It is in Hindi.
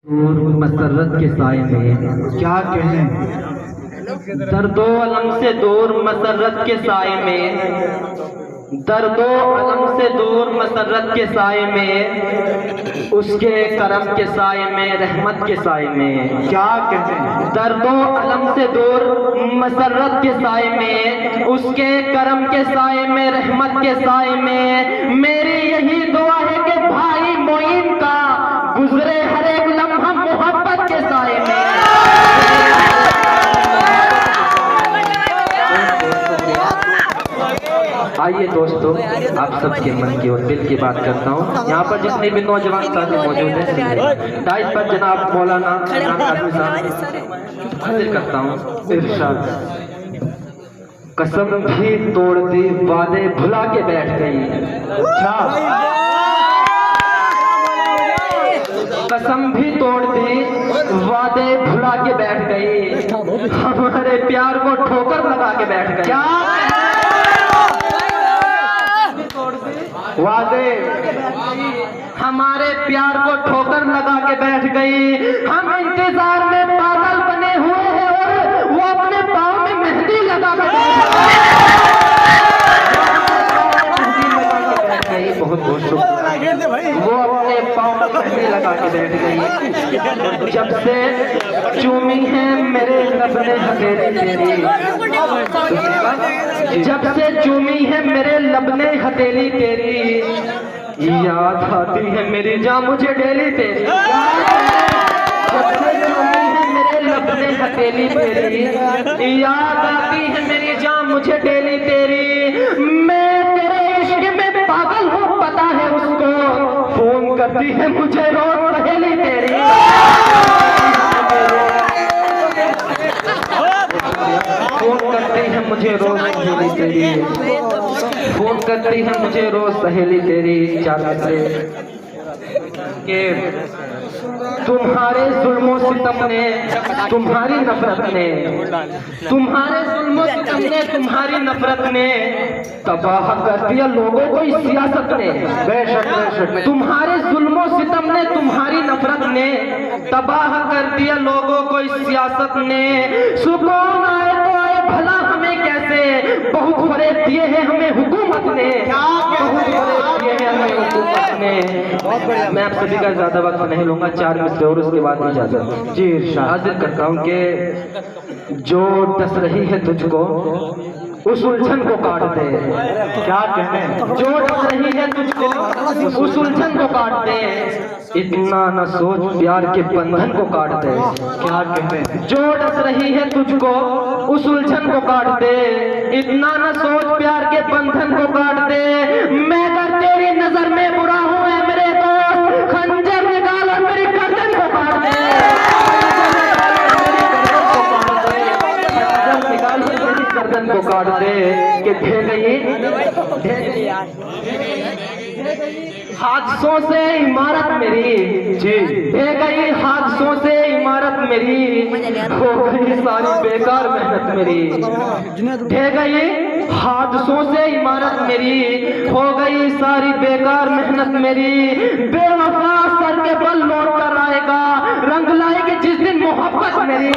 दूर मसरत के साए में क्या कहें। दर्दो अलम से दूर मसरत के साए में, दर्दो अलम से दूर मसरत के साए में, उसके करम के साए में, रहमत के साए में। क्या कहें। दर्दो अलम से दूर मसरत के साए में, उसके करम के साए में, रहमत के साए में। मेरी यही दुआ है कि भाई मोइन का गुजरे हर एक लम्हा मोहब्बत के साए में। आइए दोस्तों, आप सबके मन की और दिल की बात करता हूँ। यहाँ पर जितने भी नौजवान साथी मौजूद हैं, दाइश पर जनाब मौलाना हाजिर करता हूँ। इरशाद। कसम भी तोड़ दी, वादे भुला के बैठ गई। कसम भी तोड़ दी, वादे भुला के बैठ गई, हमारे प्यार को ठोकर लगा के बैठ गई। क्या वादे हमारे प्यार को ठोकर लगा के बैठ गई। हम इंतजार में पागल बने हुए हैं और वो अपने पाँव में मेहंदी लगा के बैठ गई। बहुत बहुत शुक्रिया। वो अपने पाँव में मेहंदी लगा के बैठ गई। जब से चूमी है मेरे लबने हथेली तेरी, जब से चूमी है मेरे लबने हथेली तेरी, याद आती है मेरी जान मुझे डेली तेरी। जब से चूमी है मेरे लबने हथेली तेरी, याद आती है मेरी जान मुझे डेली तेरी। मैं तेरे इश्क में पागल हूँ, पता है उसको, फोन करती है मुझे रोज सहेली तेरी। फोन करती है मुझे रोज सहेली तेरी, फोन करती है मुझे रोज सहेली तेरी। चाहते के तुम्हारे जुल्मों सितम ने, तुम्हारी नफरत ने, तुम्हारे जुल्मों सितम ने, तुम्हारी नफरत ने तबाह कर दिया लोगों को इस सियासत ने। बेशक बेशक। तुम्हारे जुल्मों सितम ने, तुम्हारी नफरत ने तबाह कर दिया लोगों को इस सियासत ने। सुकून आए तो आए भला हमें कैसे, बहुत फरेब दिए हैं हमें हुकूमत ने, बहुत फरेब दिए हैं हमें हुकूमत ने। मैं आप सभी का ज्यादा वक्त नहीं लूंगा, 4 मिनट और उसके बाद नहीं जाता। जी इरशाद। हाजिर करता हूँ कि जो डस रही है तुझको उस उलझन को काट दे। क्या कहें। जो डस रही है तुझको उस उलझन को काट दे, इतना न सोच प्यार के बंधन को काट दे। क्या कहें। जो डस रही है तुझको उस उलझन को काट दे, इतना न सोच प्यार के बंधन को काट दे। मैं अगर तेरी नजर में बुरा हूँ है मेरे दोस्त, खंजर निकाल और मेरी गर्दन को काट दे। गर्दन को काट दे कि ढह गई हादसों से इमारत मेरी, जी ढह गई हादसों से इमारत मेरी, हो गई सारी बेकार मेहनत मेरी। ढह गई हादसों से इमारत मेरी, हो गई सारी बेकार मेहनत मेरी। बेवफा सर के बल लौट कर आएगा, रंग लाएगी जिस दिन मोहब्बत मेरी।